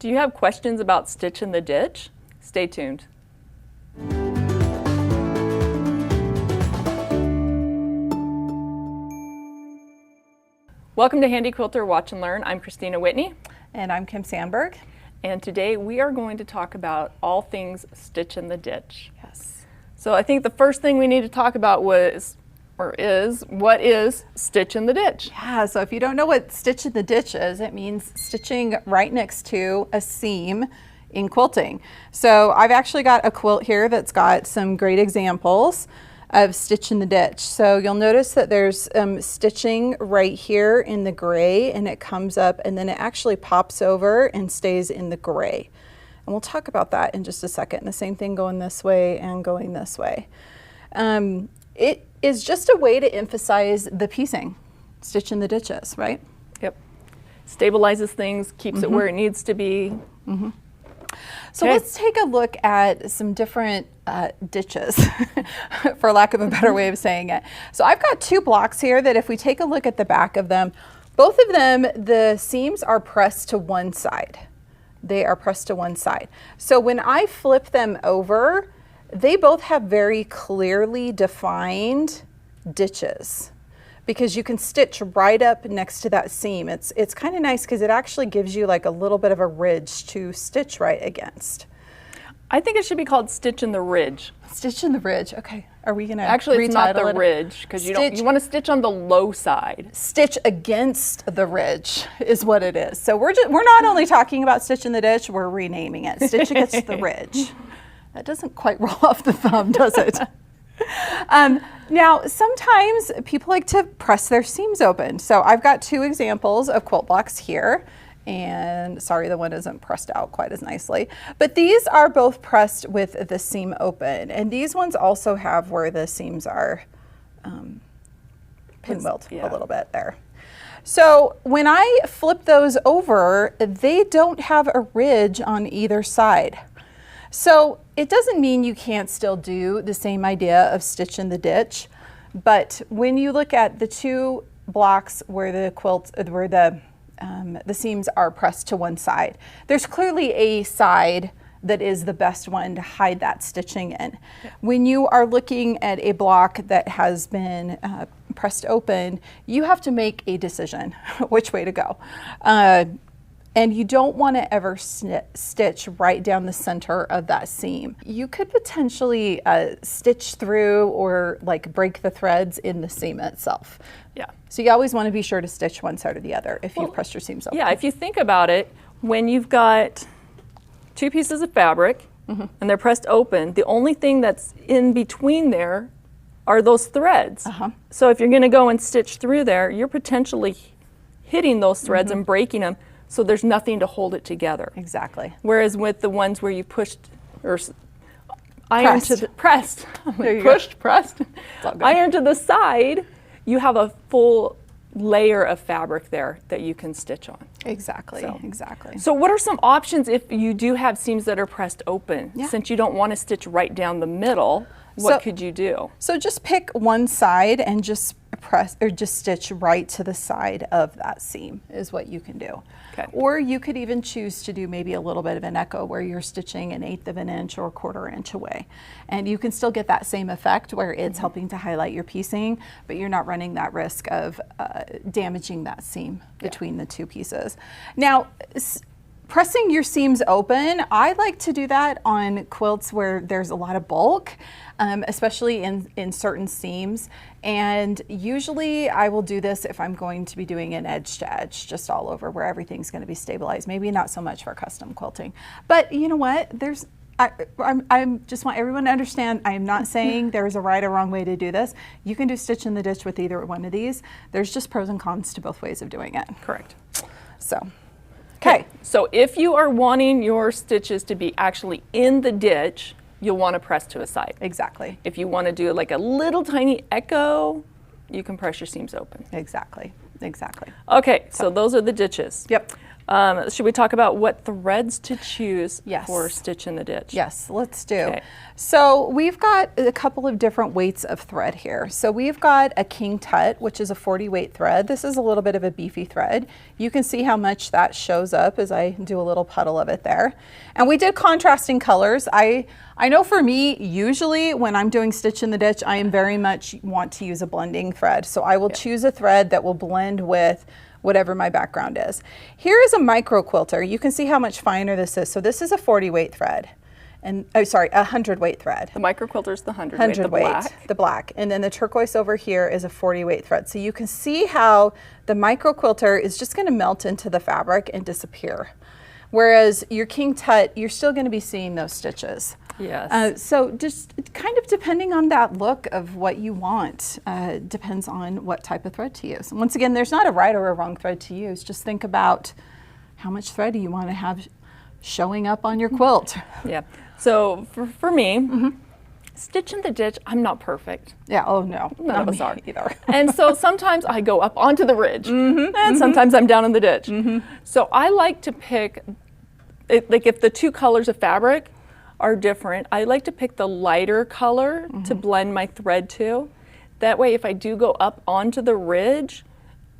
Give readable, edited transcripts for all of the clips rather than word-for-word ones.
Do you have questions about Stitch in the Ditch? Stay tuned. Welcome to Handi Quilter Watch and Learn. I'm Christina Whitney. And I'm Kim Sandberg. And today we are going to talk about all things Stitch in the Ditch. Yes. So I think the first thing we need to talk about what is Stitch in the Ditch? Yeah, so if you don't know what Stitch in the Ditch is, it means stitching right next to a seam in quilting. So I've actually got a quilt here that's got some great examples of Stitch in the Ditch. So you'll notice that there's stitching right here in the gray, and it comes up and then it actually pops over and stays in the gray. And we'll talk about that in just a second. And the same thing going this way and going this way. It is just a way to emphasize the piecing, Stitch in the Ditches, right? Yep. Stabilizes things, keeps it where it needs to be. So let's take a look at some different ditches, for lack of a better way of saying it. So I've got two blocks here that if we take a look at the back of them, both of them, the seams are pressed to one side. They are pressed to one side. So when I flip them over, they both have very clearly defined ditches because you can stitch right up next to that seam. It's kind of nice because it actually gives you like a little bit of a ridge to stitch right against. I think it should be called Stitch in the Ridge. Stitch in the Ridge, okay. Are we gonna Actually, it's not the it? ridge because you want to stitch on the low side. Stitch against the ridge is what it is. So we're not only talking about Stitch in the Ditch, we're renaming it Stitch against the ridge. That doesn't quite roll off the thumb, does it? Now, sometimes people like to press their seams open. So I've got two examples of quilt blocks here. And sorry, the one isn't pressed out quite as nicely. But these are both pressed with the seam open. And these ones also have where the seams are pinwheeled a little bit there. So when I flip those over, they don't have a ridge on either side. So it doesn't mean you can't still do the same idea of Stitch in the Ditch, but when you look at the two blocks where the seams are pressed to one side, there's clearly a side that is the best one to hide that stitching in. Yeah. When you are looking at a block that has been pressed open, you have to make a decision which way to go. And you don't want to ever stitch right down the center of that seam. You could potentially stitch through or like break the threads in the seam itself. Yeah. So you always want to be sure to stitch one side or the other if you've pressed your seams open. Yeah, if you think about it, when you've got two pieces of fabric and they're pressed open, the only thing that's in between there are those threads. So if you're going to go and stitch through there, you're potentially hitting those threads and breaking them. So there's nothing to hold it together. Exactly. Whereas with the ones where you pushed or pressed iron to the side, you have a full layer of fabric there that you can stitch on. Exactly, exactly. So what are some options if you do have seams that are pressed open? Yeah. Since you don't want to stitch right down the middle, what could you do? So just pick one side and just press or just stitch right to the side of that seam is what you can do. Okay. Or you could even choose to do maybe a little bit of an echo where you're stitching 1/8 of an inch or 1/4 inch away. And you can still get that same effect where it's helping to highlight your piecing, but you're not running that risk of damaging that seam between the two pieces. Now, pressing your seams open, I like to do that on quilts where there's a lot of bulk, especially in certain seams. And usually I will do this if I'm going to be doing an edge to edge just all over where everything's going to be stabilized. Maybe not so much for custom quilting. But you know what? I just want everyone to understand, I am not saying there's a right or wrong way to do this. You can do Stitch in the Ditch with either one of these. There's just pros and cons to both ways of doing it. Correct. So, okay. So if you are wanting your stitches to be actually in the ditch, you'll want to press to a side. Exactly. If you want to do like a little tiny echo, you can press your seams open. Exactly. Exactly. Okay, so those are the ditches. Yep. Should we talk about what threads to choose Yes. for Stitch in the Ditch? Yes, let's do. Okay. So we've got a couple of different weights of thread here. So we've got a King Tut, which is a 40 weight thread. This is a little bit of a beefy thread. You can see how much that shows up as I do a little puddle of it there. And we did contrasting colors. I know for me, usually when I'm doing Stitch in the Ditch, I am very much want to use a blending thread. So I will choose a thread that will blend with whatever my background is. Here is a micro quilter. You can see how much finer this is. So this is a 40 weight thread. And oh, sorry, a 100 weight thread. The micro quilter is the 100 100 weight, weight, the black. And then the turquoise over here is a 40 weight thread. So you can see how the micro quilter is just gonna melt into the fabric and disappear. Whereas your King Tut, you're still gonna be seeing those stitches. Yes. So just kind of depending on that look of what you want, depends on what type of thread to use. And once again, there's not a right or a wrong thread to use. Just think about how much thread do you want to have showing up on your quilt. Yeah. So for me, Stitch in the Ditch, I'm not perfect. Yeah, oh no, None of us are either. And so sometimes I go up onto the ridge, and sometimes I'm down in the ditch. So I like to pick, like if the two colors of fabric are different, I like to pick the lighter color to blend my thread to. That way, if I do go up onto the ridge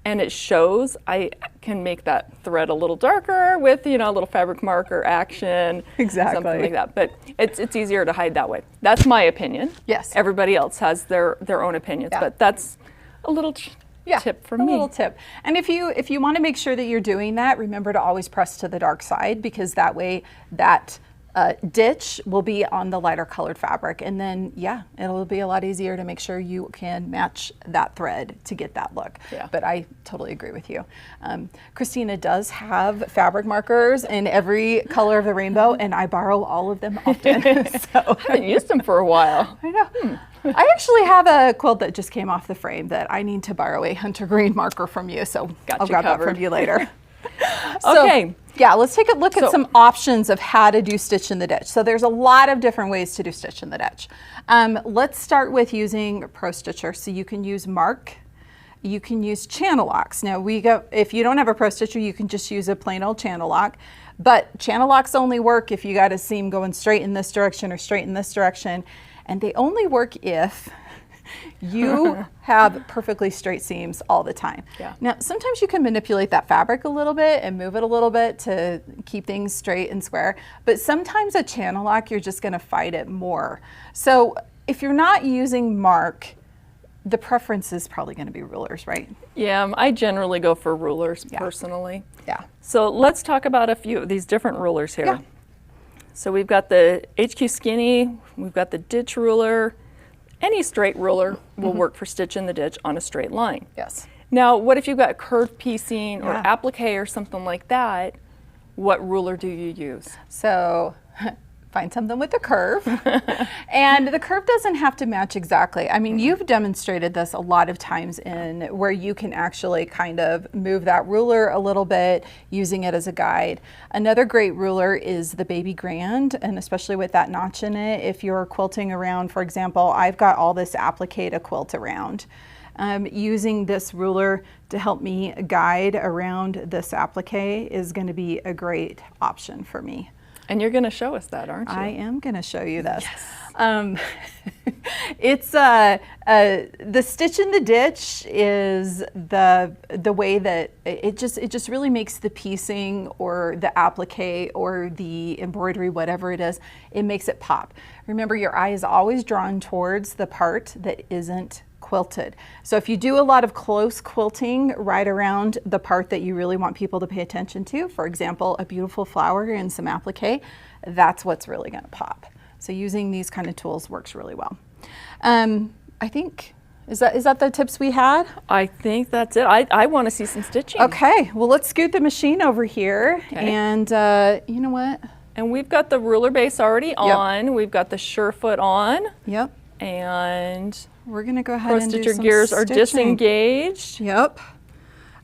and it shows, I can make that thread a little darker with, you know, a little fabric marker action, Exactly. something like that. But it's easier to hide that way. That's my opinion. Yes. Everybody else has their own opinions, Yeah. but that's a little tip from a me. little tip. And if you want to make sure that you're doing that, remember to always press to the dark side, because that way that ditch will be on the lighter colored fabric, and then it'll be a lot easier to make sure you can match that thread to get that look. Yeah. But I totally agree with you. Christina does have fabric markers in every color of the rainbow, and I borrow all of them often. So I haven't used them for a while. I know. I actually have a quilt that just came off the frame that I need to borrow a hunter green marker from you, so Got I'll you grab that covered. from you later. So, Okay. yeah, let's take a look at some options of how to do Stitch in the Ditch. So there's a lot of different ways to do Stitch in the Ditch. Let's start with using Pro Stitcher. So you can use Mark, you can use channel locks. Now if you don't have a Pro Stitcher, you can just use a plain old channel lock. But channel locks only work if you got a seam going straight in this direction or straight in this direction. And they only work if you have perfectly straight seams all the time. Yeah. Now, sometimes you can manipulate that fabric a little bit and move it a little bit to keep things straight and square, but sometimes a channel lock, you're just gonna fight it more. So if you're not using Mark, the preference is probably gonna be rulers, right? Yeah, I generally go for rulers personally. Yeah. So let's talk about a few of these different rulers here. Yeah. So we've got the HQ Skinny, we've got the ditch ruler. Any straight ruler will work for Stitch in the Ditch on a straight line. Yes. Now, what if you've got curved piecing or Yeah. applique or something like that? What ruler do you use? So find something with a curve. And the curve doesn't have to match exactly. I mean, you've demonstrated this a lot of times in where you can actually kind of move that ruler a little bit using it as a guide. Another great ruler is the Baby Grand, and especially with that notch in it, if you're quilting around, for example, I've got all this applique to quilt around. Using this ruler to help me guide around this applique is going to be a great option for me. And you're going to show us that, aren't you? I am going to show you this. Yes. It's the Stitch in the Ditch is the way that it just really makes the piecing or the applique or the embroidery, whatever it is, it makes it pop. Remember, your eye is always drawn towards the part that isn't quilted. So if you do a lot of close quilting right around the part that you really want people to pay attention to, for example, a beautiful flower and some applique, that's what's really going to pop. So using these kind of tools works really well. I think, is that the tips we had? I think that's it. I want to see some stitching. Okay, well, let's scoot the machine over here. Okay. And you know what? And we've got the ruler base already on. We've got the Surefoot on. Yep. And We're going to go ahead Pro and do Stitcher some gears are stitching. disengaged. Yep.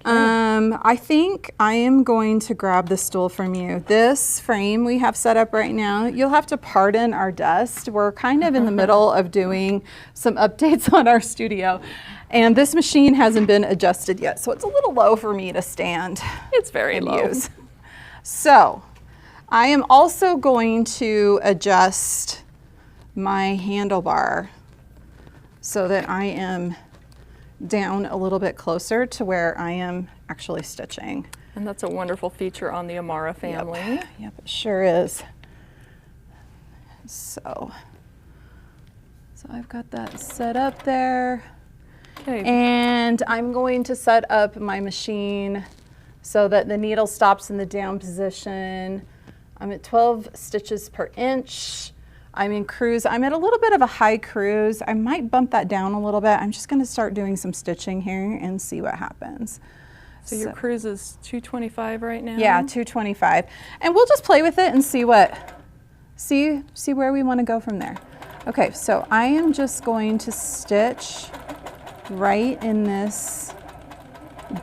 I think I am going to grab the stool from you. This frame we have set up right now, you'll have to pardon our dust. We're kind of in the middle of doing some updates on our studio, and this machine hasn't been adjusted yet, so it's a little low for me to stand It's very and low. use. So I am also going to adjust my handlebar so that I am down a little bit closer to where I am actually stitching. And that's a wonderful feature on the Amara family. Yep, it sure is. So I've got that set up there. Okay. And I'm going to set up my machine so that the needle stops in the down position. I'm at 12 stitches per inch. I'm in cruise. I'm at a little bit of a high cruise. I might bump that down a little bit. I'm just going to start doing some stitching here and see what happens. So your cruise is 225 right now? Yeah, 225. And we'll just play with it and see where we want to go from there. Okay, so I am just going to stitch right in this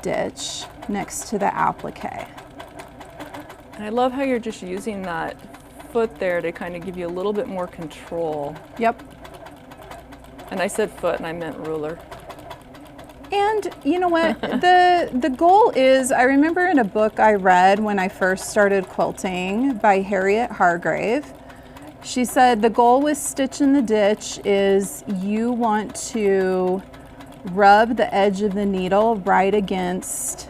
ditch next to the applique. And I love how you're just using that foot there to kind of give you a little bit more control. Yep. And I said foot and I meant ruler. And you know what, the goal is, I remember in a book I read when I first started quilting by Harriet Hargrave, she said the goal with Stitch in the Ditch is you want to rub the edge of the needle right against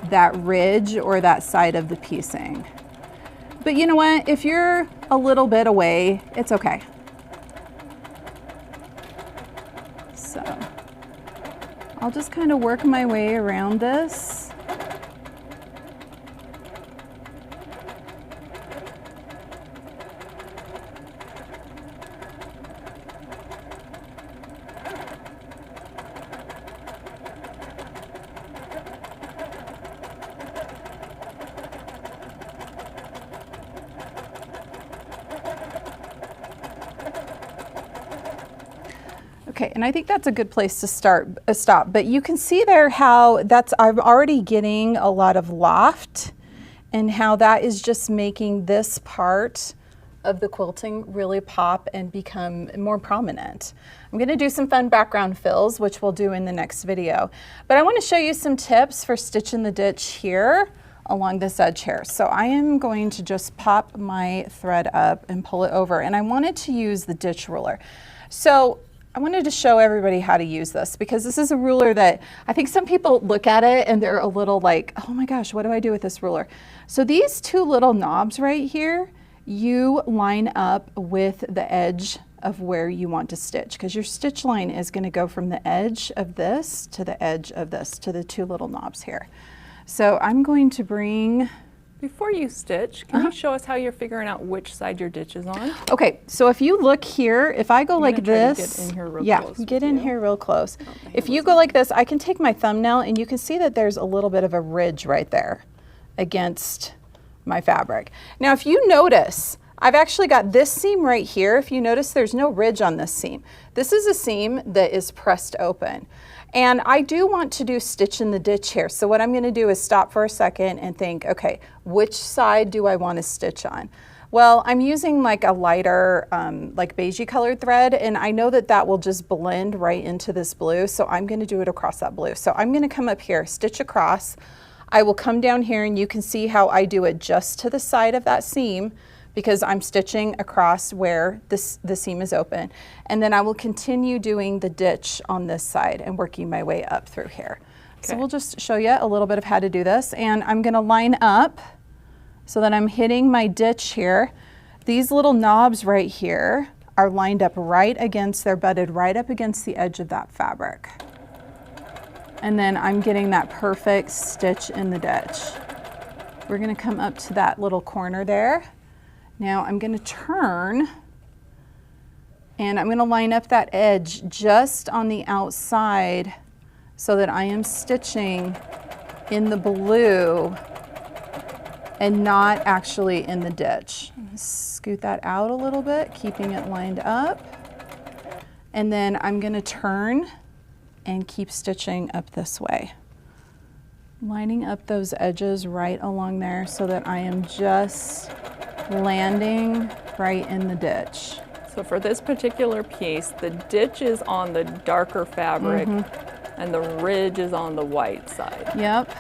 that ridge or that side of the piecing. But you know what, if you're a little bit away, it's okay. So I'll just kind of work my way around this. Okay, and I think that's a good place to stop. But you can see there how I'm already getting a lot of loft and how that is just making this part of the quilting really pop and become more prominent. I'm gonna do some fun background fills, which we'll do in the next video. But I wanna show you some tips for Stitch in the Ditch here along this edge here. So I am going to just pop my thread up and pull it over. And I wanted to use the ditch ruler. So I wanted to show everybody how to use this because this is a ruler that I think some people look at it and they're a little like, oh my gosh, what do I do with this ruler? So these two little knobs right here, you line up with the edge of where you want to stitch because your stitch line is going to go from the edge of this to the edge of this to the two little knobs here. So I'm going to bring... Before you stitch, can you show us how you're figuring out which side your ditch is on? Okay, so if you look here, if I go like this, get in here real yeah, close get in here real close. If you go like this, I can take my thumbnail and you can see that there's a little bit of a ridge right there against my fabric. Now, if you notice, I've actually got this seam right here. If you notice, there's no ridge on this seam. This is a seam that is pressed open. And I do want to do Stitch in the Ditch here. So what I'm gonna do is stop for a second and think, okay, which side do I want to stitch on? Well, I'm using like a lighter, like beigey colored thread, and I know that that will just blend right into this blue, so I'm gonna do it across that blue. So I'm gonna come up here, stitch across. I will come down here and you can see how I do it just to the side of that seam because I'm stitching across where the seam is open. And then I will continue doing the ditch on this side and working my way up through here. Okay. So we'll just show you a little bit of how to do this. And I'm gonna line up so that I'm hitting my ditch here. These little knobs right here are lined up right against, they're butted right up against the edge of that fabric. And then I'm getting that perfect stitch in the ditch. We're gonna come up to that little corner there. Now I'm going to turn and I'm going to line up that edge just on the outside so that I am stitching in the blue and not actually in the ditch. I'm going to scoot that out a little bit, keeping it lined up. And then I'm going to turn and keep stitching up this way. Lining up those edges right along there so that I am just landing right in the ditch. So for this particular piece, the ditch is on the darker fabric and the ridge is on the white side. Yep.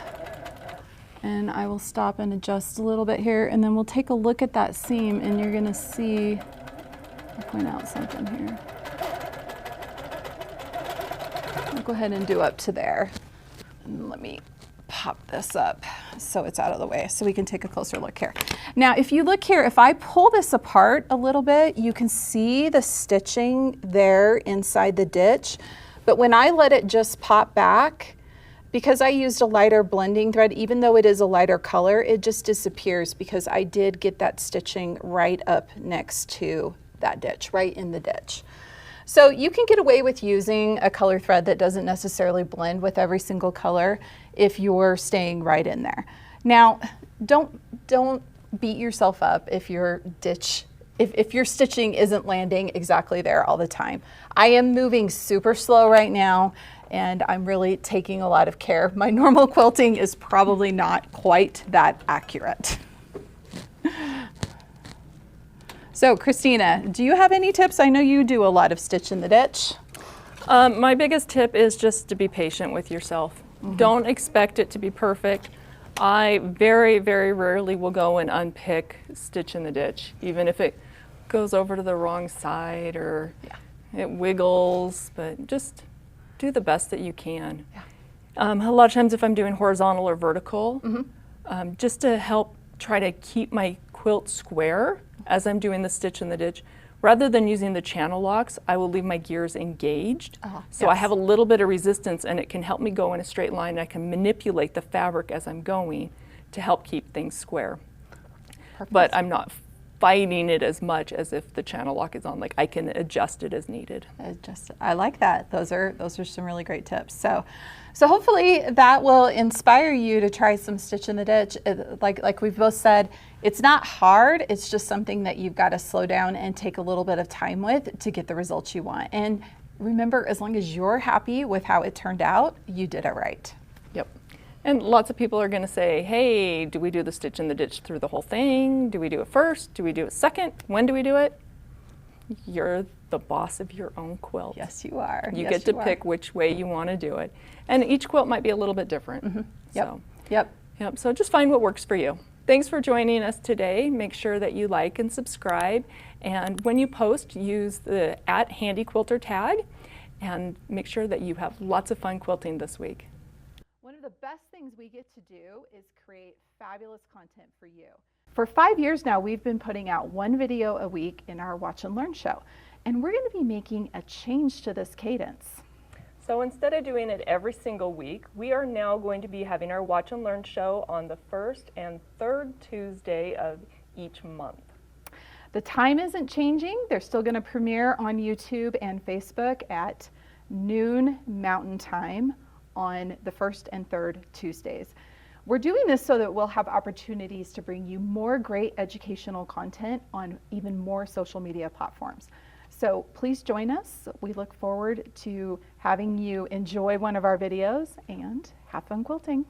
And I will stop and adjust a little bit here, and then we'll take a look at that seam, and you're gonna see, I'll point out something here. I'll go ahead and do up to there. And let me pop this up so it's out of the way so we can take a closer look here. Now, if you look here, if I pull this apart a little bit, you can see the stitching there inside the ditch. But when I let it just pop back, because I used a lighter blending thread, even though it is a lighter color, it just disappears because I did get that stitching right up next to that ditch, right in the ditch. So you can get away with using a color thread that doesn't necessarily blend with every single color if you're staying right in there. Now, don't beat yourself up if your stitching isn't landing exactly there all the time. I am moving super slow right now, and I'm really taking a lot of care. My normal quilting is probably not quite that accurate. So Christina, do you have any tips? I know you do a lot of stitch in the ditch. My biggest tip is just to be patient with yourself. Don't expect it to be perfect. I very, very rarely will go and unpick stitch in the ditch, even if it goes over to the wrong side or it wiggles, but just do the best that you can. A lot of times if I'm doing horizontal or vertical, just to help try to keep my quilt square as I'm doing the stitch in the ditch, rather than using the channel locks, I will leave my gears engaged. So I have a little bit of resistance, and it can help me go in a straight line. I can manipulate the fabric as I'm going to help keep things square. Perfect. But I'm not fighting it as much as if the channel lock is on. Like, I can adjust it as needed. I like that. Those are some really great tips. So hopefully that will inspire you to try some stitch in the ditch. Like we've both said, it's not hard. It's just something that you've got to slow down and take a little bit of time with to get the results you want. And remember, as long as you're happy with how it turned out, you did it right. Yep. And lots of people are going to say, hey, do we do the stitch in the ditch through the whole thing? Do we do it first? Do we do it second? When do we do it? You're the boss of your own quilt. Yes, you are. You get to pick which way you want to do it. And each quilt might be a little bit different. Yep. So just find what works for you. Thanks for joining us today. Make sure that you like and subscribe. And when you post, use the @Handi Quilter tag, and make sure that you have lots of fun quilting this week. One of the best things we get to do is create fabulous content for you. For 5 years now, we've been putting out one video a week in our Watch and Learn show, and we're going to be making a change to this cadence. So instead of doing it every single week, we are now going to be having our Watch and Learn show on the first and third Tuesday of each month. The time isn't changing. They're still going to premiere on YouTube and Facebook at noon Mountain Time on the first and third Tuesdays. We're doing this so that we'll have opportunities to bring you more great educational content on even more social media platforms. So please join us. We look forward to having you enjoy one of our videos and have fun quilting.